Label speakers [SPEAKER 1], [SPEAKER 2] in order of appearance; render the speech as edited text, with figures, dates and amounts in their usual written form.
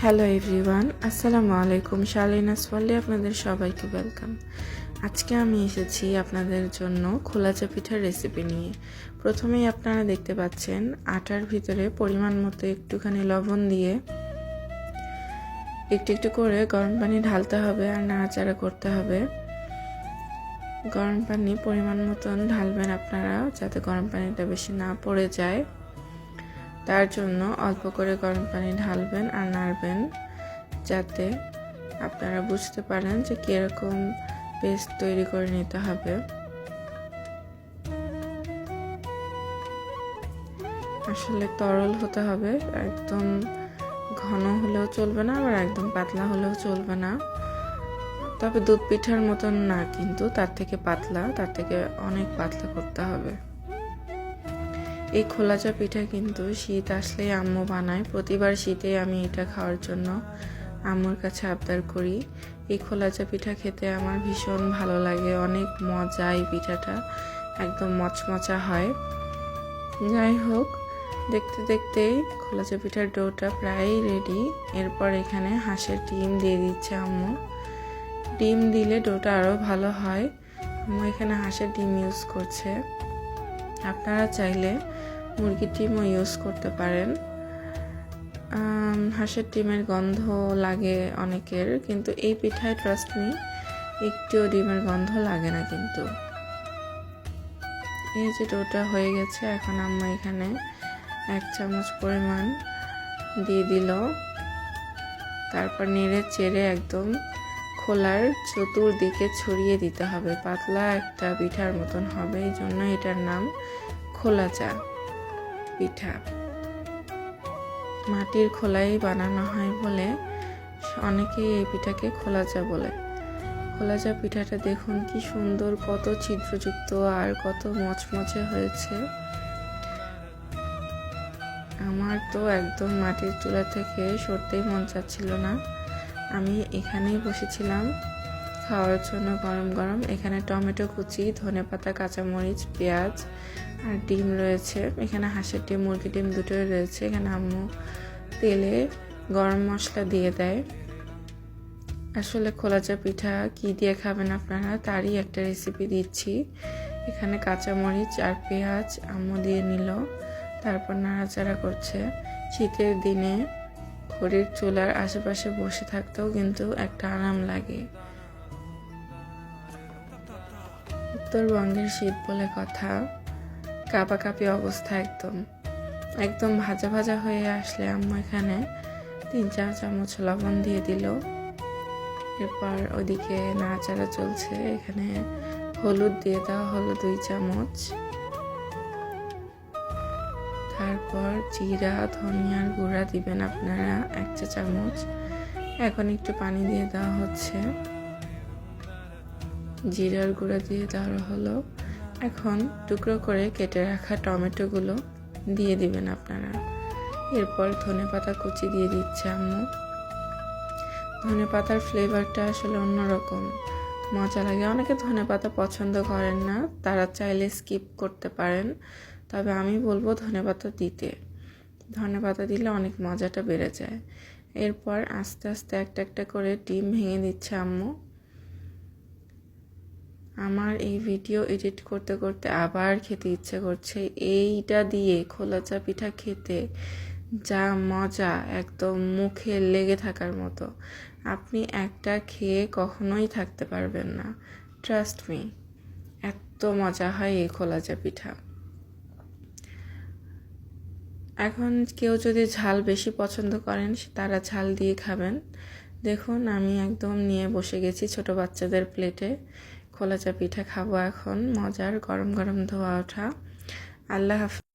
[SPEAKER 1] Hello everyone, আসসালামু আলাইকুম। শার্লিনাস ওয়ার্ল্ডে আপনাদের সবাইকে ওয়েলকাম। আজকে আমি এসেছি আপনাদের জন্য খোলাচা পিঠার রেসিপি নিয়ে। প্রথমেই আপনারা দেখতে পাচ্ছেন আটার ভিতরে পরিমাণ মতো একটুখানি লবণ দিয়ে একটু একটু করে গরম পানি ঢালতে হবে আর নাড়াচাড়া করতে হবে। গরম পানি পরিমাণ মতন ঢালবেন আপনারা, যাতে গরম পানিটা বেশি না পড়ে যায়। তার জন্য অল্প করে গরম পানি ঢালবেন আর নাড়বেন, যাতে আপনারা বুঝতে পারেন যে কীরকম পেস্ট তৈরি করে নিতে হবে। আসলে তরল হতে হবে, একদম ঘন হলেও চলবে না, আবার একদম পাতলা হলেও চলবে না। তবে দুধ পিঠার মতন না, কিন্তু তার থেকে পাতলা, তার থেকে অনেক পাতলা করতে হবে। এই খোলাচা পিঠা কিন্তু শীত আসলেই আম্মু বানায়। প্রতিবার শীতে আমি এটা খাওয়ার জন্য আম্মুর কাছে আবদার করি। এই খোলাচা পিঠা খেতে আমার ভীষণ ভালো লাগে, অনেক মজা। এই পিঠাটা একদম মচমচা হয়। যাই হোক, দেখতে দেখতেই খোলাচা পিঠার ডোটা প্রায় রেডি। এরপর এখানে হাঁসের ডিম দিয়ে দিচ্ছে আম্মু। ডিম দিলে ডোটা আরও ভালো হয়। আম্মু এখানে হাঁসের ডিম ইউজ করছে। আপনারা চাইলে মুরগির ডিমও ইউজ করতে পারেন। হাঁসের ডিমের গন্ধ লাগে অনেকের, কিন্তু এই পিঠায় ট্রাস্ট মি একটুও ডিমের গন্ধ লাগে না। কিন্তু এই যে ডোটা হয়ে গেছে, এখন আম্মা এখানে 1 চামচ পরিমাণ দিয়ে দিল। তারপর নেড়ে চেড়ে একদম খোলার চতুর্দিকে ছড়িয়ে দিতে হবে। পাতলা একটা পিঠার মতন হবে, এই জন্য এটার নাম খোলাচা পিঠা। মাটির খোলাই বানানো হয় বলে অনেকেই এই পিঠাকে খোলাচা বলে। খোলাচা পিঠাটা দেখুন কি সুন্দর, কত ছিদ্রযুক্ত আর কত মচমচে হয়েছে। আমার তো একদম মাটির চুলা থেকে সরতেই মন চাচ্ছিল না। আমি এখানেই বসেছিলাম খাওয়ার জন্য গরম গরম। এখানে টমেটো কুচি, ধনেপাতা, কাঁচামরিচ, পেঁয়াজ আর ডিম রয়েছে। এখানে হাঁসের ডিম, মুরগির ডিম দুটোই রয়েছে। এখানে আম্মু তেলে গরম মশলা দিয়ে দেয়। আসলে খোলাচা পিঠা কি দিয়ে খাবেন আপনারা, তারই একটা রেসিপি দিচ্ছি। এখানে কাঁচামরিচ আর পেঁয়াজ আম্মু দিয়ে নিল, তারপর নাড়াচাড়া করছে। শীতের দিনে খড়ির চুলার আশেপাশে বসে থাকতেও কিন্তু একটা আরাম লাগে। উত্তরবঙ্গের শীত বলে কথা, কাঁপাকাঁপি অবস্থা। একদম ভাজা ভাজা হয়ে আসলে আম্মু এখানে 3-4 চামচ লবণ দিয়ে দিল। এরপর ওদিকে নাড়াচাড়া চলছে। এখানে হলুদ দিয়ে দেওয়া হলো 2 চামচ। তারপর জিরা, ধনিয়ার গুঁড়া দিবেন আপনারা 1 চা চামচ। এখন একটু পানি দিয়ে দেওয়া হচ্ছে। জিরার গুঁড়া দিয়ে দেওয়া হলো। এখন টুকরো করে কেটে রাখা টমেটোগুলো দিয়ে দিবেন আপনারা। এরপর ধনেপাতা কুচি দিয়ে দিচ্ছে আম্মু। ধনেপাতার ফ্লেভারটা আসলে অন্যরকম, মজা লাগে। অনেকে ধনেপাতা পছন্দ করেন না, তারা চাইলে স্কিপ করতে পারেন। তবে আমি বলবো ধনেপাতা দিতে। ধনেপাতা দিলে অনেক মজাটা বেড়ে যায়। এরপর আস্তে আস্তে একটা একটা করে ডিম ভেঙে দিচ্ছে আম্মু। আমার এই ভিডিও এডিট করতে করতে আবার খেতে ইচ্ছে করছে। এইটা দিয়ে খোলাচা পিঠা খেতে যা মজা, একদম মুখে লেগে থাকার মতো। আপনি একটা খেয়ে কখনোই থাকতে পারবেন না, ট্রাস্ট মি। এত মজা হয় এই খোলাচা পিঠা। এখন কেউ যদি ঝাল বেশি পছন্দ করেন, তারা ঝাল দিয়ে খাবেন। দেখুন, আমি একদম নিয়ে বসে গেছি ছোট বাচ্চাদের প্লেটে। খোলাচা পিঠা খাবো এখন, মজার গরম গরম ধোয়া ওঠা। আল্লাহ হাফেজ।